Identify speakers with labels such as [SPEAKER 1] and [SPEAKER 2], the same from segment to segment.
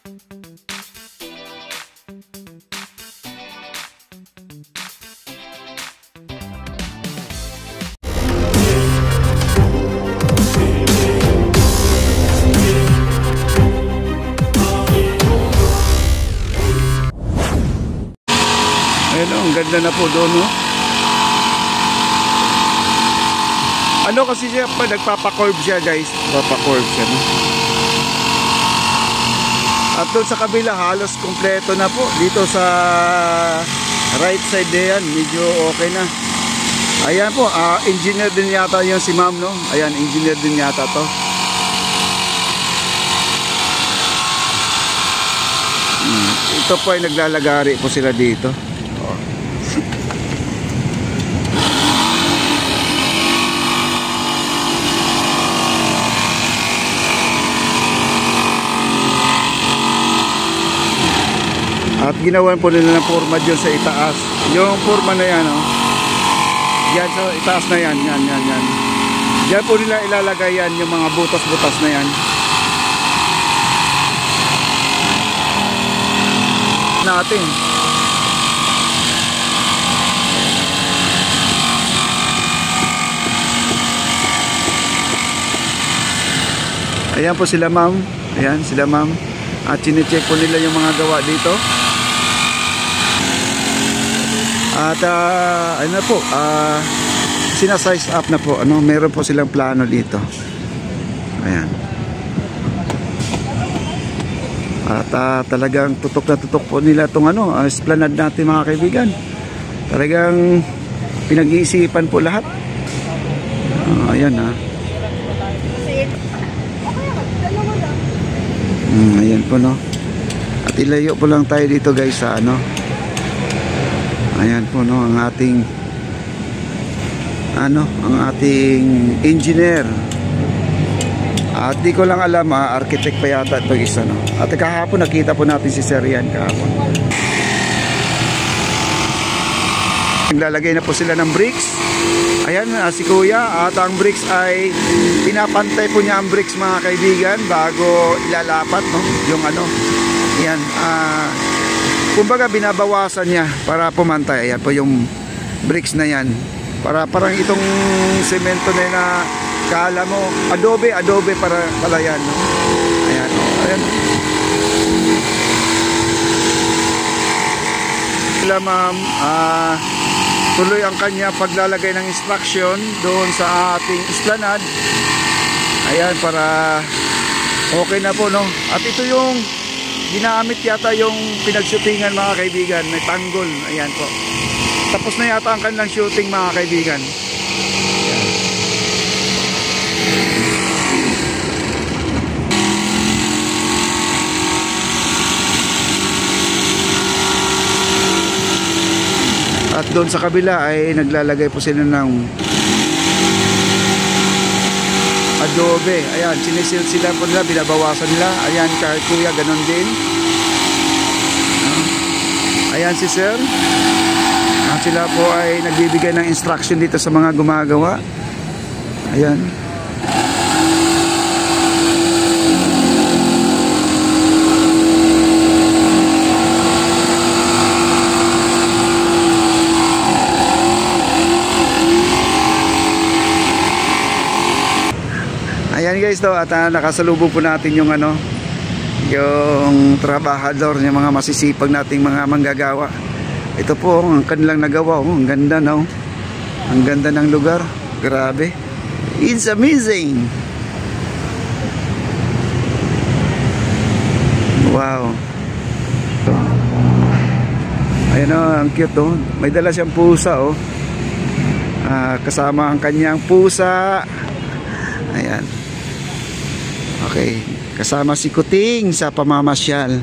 [SPEAKER 1] Ayun, ang ganda na po doon, no? Ano kasi siya pa, nagpapakorb siya, guys. Papakorb siya, no? At doon sa kabila, halos kompleto na po. Dito sa right side na yan, medyo okay na. Ayan po, engineer din yata yung si ma'am, no? Ayan, engineer din yata to. Ito po ay naglalagari po sila dito. At ginawan po nila ng forma dyan sa itaas. Yung forma na yan, oh. Yan sa itaas na yan, yan. Diyan po nila ilalagay yan, yung mga butas-butas na yan. Natin. Ayan po sila, ma'am. Ayan sila, ma'am. At chinecheck po nila yung mga gawa dito. At ano po, sinasize up na po. Ano, meron po silang plano dito. Ayan. At talagang tutok na tutok po nila itong ano, esplanade natin, mga kaibigan. Talagang pinag-iisipan po lahat. Ayan, ha. Ayan po, no. At ilayo po lang tayo dito, guys, sa ano. Ayan po, no, ang ating engineer. At di ko lang alam, architect pa yata ito isa, no. At kahapon nakita po natin si Sir Yan kahapon. Naglalagay na po sila ng bricks. Ayan, si Kuya. At ang bricks ay pinapantay po niya ang bricks, mga kaibigan, bago ilalapat, no, yung ano. Ayan, kumbaga binabawasan niya para pumantay. Ayan po yung bricks na yan. Para parang itong semento na na kala mo adobe para pala yan, no? Ayan, ayan. Sila, ma'am, tuloy ang kanya paglalagay ng instruction doon sa ating esplanade. Ayan, para okay na po, no? At ito yung ginamit yata yung pinag-shootingan, mga kaibigan. May tanggol. Ayan po. Tapos na yata ang kanilang shooting, mga kaibigan. Ayan. At doon sa kabila ay naglalagay po sila ng adobe. Ayan, sinisil sila po nila, binabawasan nila. Ayan, kahit Kuya, ganon din. Ayan si Sir. Sila po ay nagbibigay ng instruction dito sa mga gumagawa. Ayan. Ayan, guys, to, at nakasalubong po natin yung ano, yung trabahador, yung mga masisipag nating mga manggagawa. Ito po ang kanilang nagawa. Ang ganda, no? Ang ganda ng lugar. Grabe. It's amazing. Wow. Ayan, oh, ang cute, oh. May dala siyang pusa, oh. Kasama ang kanyang pusa. Ayan. Okay. Kasama si Kuting sa pamamasyal.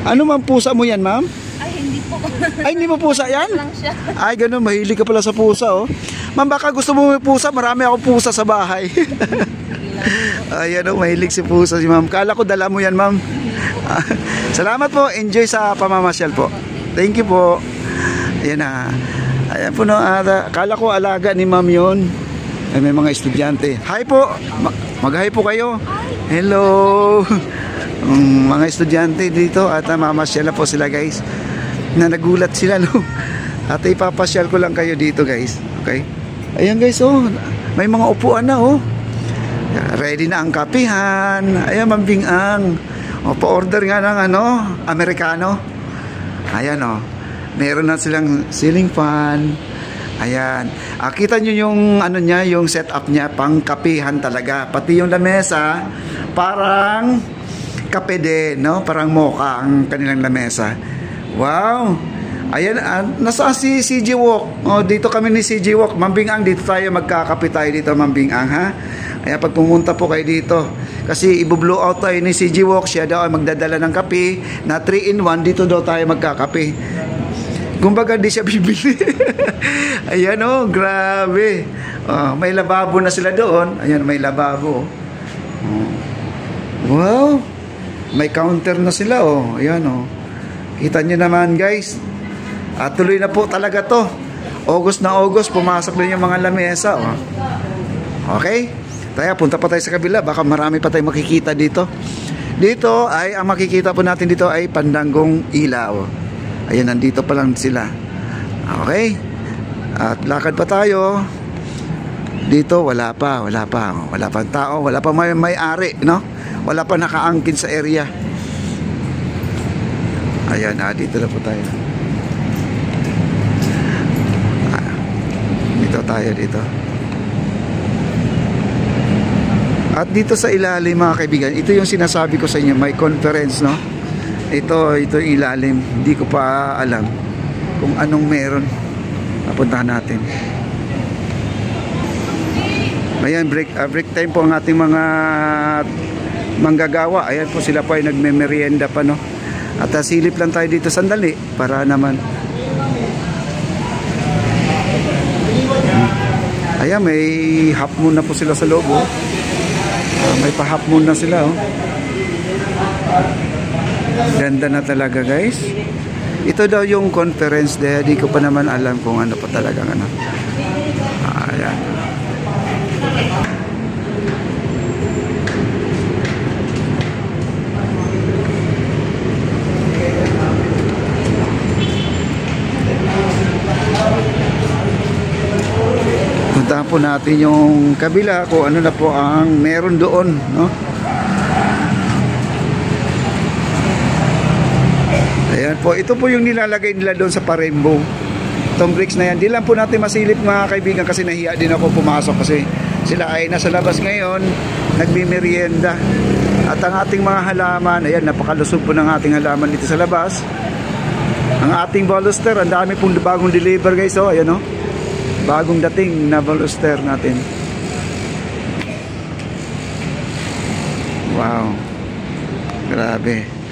[SPEAKER 1] Ano man pusa mo yan, ma'am?
[SPEAKER 2] Ay, hindi po.
[SPEAKER 1] Ay, hindi mo pusa yan?
[SPEAKER 2] Lang siya.
[SPEAKER 1] Ay, ganun. Mahilig ka pala sa pusa, oh. Ma'am, baka gusto mo may pusa. Marami akong pusa sa bahay. Ayan, oh. Mahilig si pusa si ma'am. Kala ko dala mo yan, ma'am. Salamat po. Enjoy sa pamamasyal po. Thank you po. Ayan na. Ayan po, no. Kala ko alaga ni ma'am yun. Ay, may mga estudyante. Hi po. Mag-hi po kayo. Hello. Mga estudyante dito at mamasyal na po sila guys. Na nagulat sila no. At ipapasyal ko lang kayo dito guys. Okay? Ayan guys oh. May mga upuan na oh. Ready na ang kapihan. Ayan mambingang. O pa-order nga ng Amerikano. Ayan oh. Meron na silang ceiling fan. Ayan. Kita nyo yung niya, yung setup niya pang kapihan talaga. Pati yung lamesa parang kape din, no? Parang mocha ang kanilang lamesa. Wow. Ayan, nasaan si CJ Walk? Dito kami ni CJ Walk. Mambingang, dito tayo magkakape tayo dito, Mambingang, ha? Ayan, pag pumunta po kayo dito. Kasi i-blow out tayo ni CJ Walk. Siya daw ay magdadala ng kape na 3-in-1. Dito daw tayo magkakape. Kumbaga di siya bibili. Ayan oh, grabe. May lababo na sila doon. Ayan, may lababo. Wow. May counter na sila oh. Ayan oh. Kita nyo naman guys. At tuloy na po talaga to. August na August, pumasok na yung mga lamesa oh. Okay? Kaya punta pa tayo sa kabila. Baka marami pa tayong makikita dito. Dito ay, ang makikita po natin dito ay pandanggong ilaw. Ayan, nandito pa lang sila. Okay? At lakad pa tayo. Dito, wala pa tao, wala pa may-ari, no? Wala pa nakaangkin sa area. Ayan, dito na po tayo. Dito tayo, dito. At dito sa ilalim, mga kaibigan, ito yung sinasabi ko sa inyo, may conference, no? Ito ilalim. Hindi ko pa alam kung anong meron. Napuntahan natin. Ayan, break time po ang ating mga manggagawa. Ayan po, sila po ay nagme-merienda pa, no? At silip lang tayo dito sandali para naman. Ayan, may half moon na po sila sa loob, oh. May pa half moon na sila, oh. Ganda na talaga guys. Ito daw yung conference day. Di ko pa naman alam kung ano pa talagang ano. Ayan. Puntahan po natin yung kabila kung ano na po ang meron doon, no? Ayan po, ito po yung nilalagay nila doon sa pa-rainbow. Itong bricks na yan. Di lang po natin masilip mga kaibigan kasi nahiya din ako pumasok kasi sila ay nasa labas ngayon, nagmimerienda. At ang ating mga halaman, ayan, napakalusog po ng ating halaman dito sa labas. Ang ating baluster, ang dami pong bagong deliver guys, oh, ayan oh. Bagong dating na baluster natin. Wow. Grabe.